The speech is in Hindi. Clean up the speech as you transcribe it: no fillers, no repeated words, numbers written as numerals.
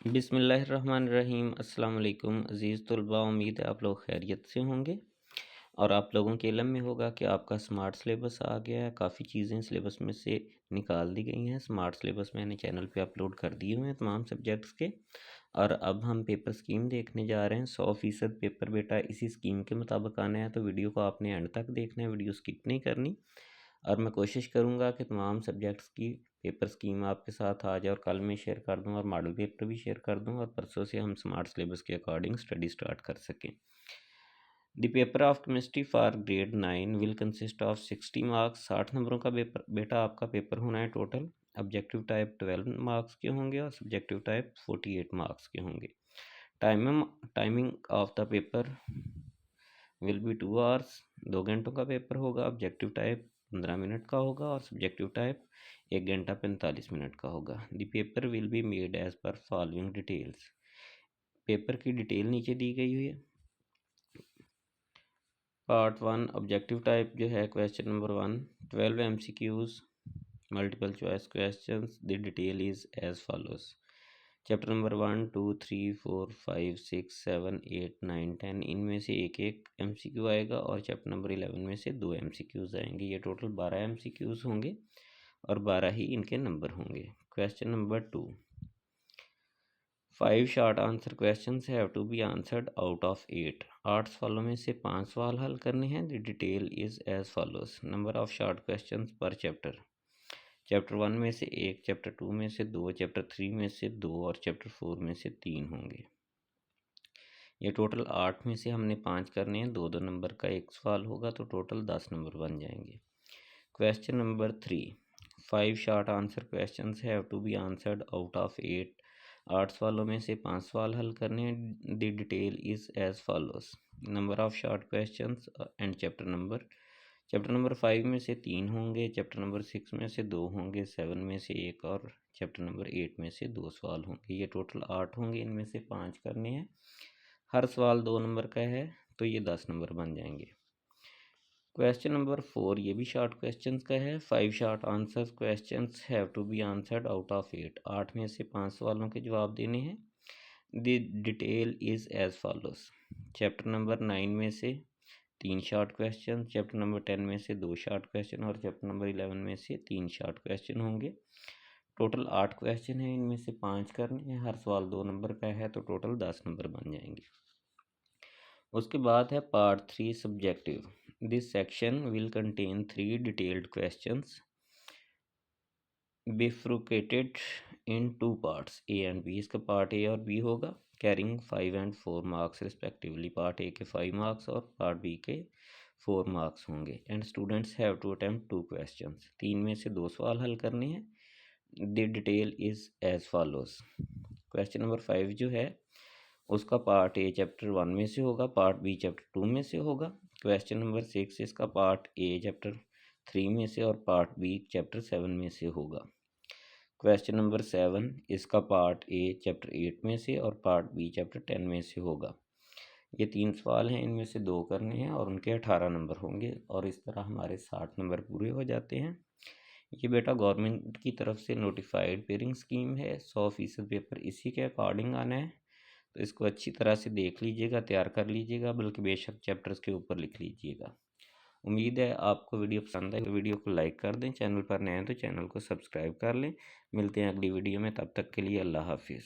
बिस्मिल्लाहिर्रहमानिर्रहीम। अस्सलाम वालेकुम अज़ीज़ तलबा, उम्मीद है आप लोग खैरियत से होंगे और आप लोगों के इल्म में होगा कि आपका स्मार्ट सिलेबस आ गया है। काफ़ी चीज़ें सिलेबस में से निकाल दी गई हैं। स्मार्ट सिलेबस मैंने चैनल पे अपलोड कर दिए हुए हैं तमाम सब्जेक्ट्स के। और अब हम पेपर स्कीम देखने जा रहे हैं। 100% पेपर बेटा इसी स्कीम के मुताबिक आना है, तो वीडियो को आपने एंड तक देखना है, वीडियो स्किप नहीं करनी। और मैं कोशिश करूँगा कि तमाम सब्जेक्ट्स की पेपर स्कीम आपके साथ आ जाए और कल मैं शेयर कर दूँ और मॉडल पेपर भी शेयर कर दूँ और परसों से हम स्मार्ट सिलेबस के अकॉर्डिंग स्टडी स्टार्ट कर सकें। The paper of chemistry for grade 9 will consist of 60 marks. 60 नंबरों का पेपर बेटा आपका पेपर होना है टोटल। ऑब्जेक्टिव टाइप 12 मार्क्स के होंगे और सब्जेक्टिव टाइप 48 मार्क्स के होंगे। Timing of the paper will B 2 hours. 2 घंटों का पेपर होगा। ऑब्जेक्टिव टाइप 15 मिनट का होगा और सब्जेक्टिव टाइप 1 घंटा 45 मिनट का होगा। The paper will be made as per following details. Paper की डिटेल नीचे दी गई हुई है। पार्ट 1 ऑब्जेक्टिव टाइप जो है question number 1 12 MCQs multiple choice questions. The detail is as follows. Chapter number 1 2 3 4 5 6 7 8 9 10 इनमें से एक एक MCQ आएगा और चैप्टर नंबर 11 में से 2 MCQs आएंगे। ये टोटल 12 MCQs होंगे और 12 ही इनके नंबर होंगे। Question number 2 5 short answer questions have to be answered out of 8। 8 सवालों में से 5 सवाल हल करने हैं। The detail is as follows. Number of short questions पर चैप्टर। चैप्टर 1 में से 1, चैप्टर 2 में से 2, चैप्टर 3 में से 2 और चैप्टर 4 में से 3 होंगे। ये टोटल 8 में से हमने 5 करने हैं। 2-2 नंबर का एक सवाल होगा तो टोटल 10 नंबर बन जाएंगे। Question number 3 5 short answer questions have to be answered out of 8। 8 सवालों में से 5 सवाल हल करने हैं। The detail is as follows. Number of short questions and chapter number 5 में से 3 होंगे। चैप्टर नंबर 6 में से 2 होंगे। 7 में से 1 और चैप्टर नंबर 8 में से 2 सवाल होंगे। ये टोटल 8 होंगे। इनमें से 5 करने हैं। हर सवाल 2 नंबर का है तो ये 10 नंबर बन जाएंगे। क्वेश्चन नंबर 4 ये भी शॉर्ट क्वेश्चंस का है। 5 short answer questions have to be answered out of 8। 8 में से 5 सवालों के जवाब देने हैं। The detail is as follows. Chapter number 9 में से 3 शॉर्ट क्वेश्चन, चैप्टर नंबर 10 में से 2 शॉर्ट क्वेश्चन और चैप्टर नंबर 11 में से 3 शॉर्ट क्वेश्चन होंगे। टोटल 8 क्वेश्चन हैं। इनमें से 5 करने हैं। हर सवाल 2 नंबर का है तो टोटल 10 नंबर बन जाएंगे। उसके बाद है part 3 subjective. This section will contain 3 detailed questions bifurcated in 2 parts A and B. इसका पार्ट ए और बी होगा, carrying 5 and 4 marks respectively. Part A के 5 मार्क्स और पार्ट बी के 4 मार्क्स होंगे। And students have to attempt 2 questions. 3 में से 2 सवाल हल करने हैं। The detail is as follows. Question number 5 जो है उसका पार्ट ए चैप्टर 1 में से होगा, पार्ट बी चैप्टर 2 में से होगा। क्वेश्चन नंबर 6 इसका पार्ट ए चैप्टर 3 में से और पार्ट बी चैप्टर 7 में से होगा। क्वेश्चन नंबर 7 इसका पार्ट ए चैप्टर 8 में से और पार्ट बी चैप्टर 10 में से होगा। ये 3 सवाल हैं। इनमें से 2 करने हैं और उनके 18 नंबर होंगे और इस तरह हमारे 60 नंबर पूरे हो जाते हैं। ये बेटा गवर्नमेंट की तरफ से नोटिफाइड पेयरिंग स्कीम है। 100% पेपर इसी के अकॉर्डिंग आना है, तो इसको अच्छी तरह से देख लीजिएगा, तैयार कर लीजिएगा, बल्कि बेशक चैप्टर्स के ऊपर लिख लीजिएगा। उम्मीद है आपको वीडियो पसंद है तो वीडियो को लाइक कर दें। चैनल पर नए हैं तो चैनल को सब्सक्राइब कर लें। मिलते हैं अगली वीडियो में, तब तक के लिए अल्लाह हाफिज़।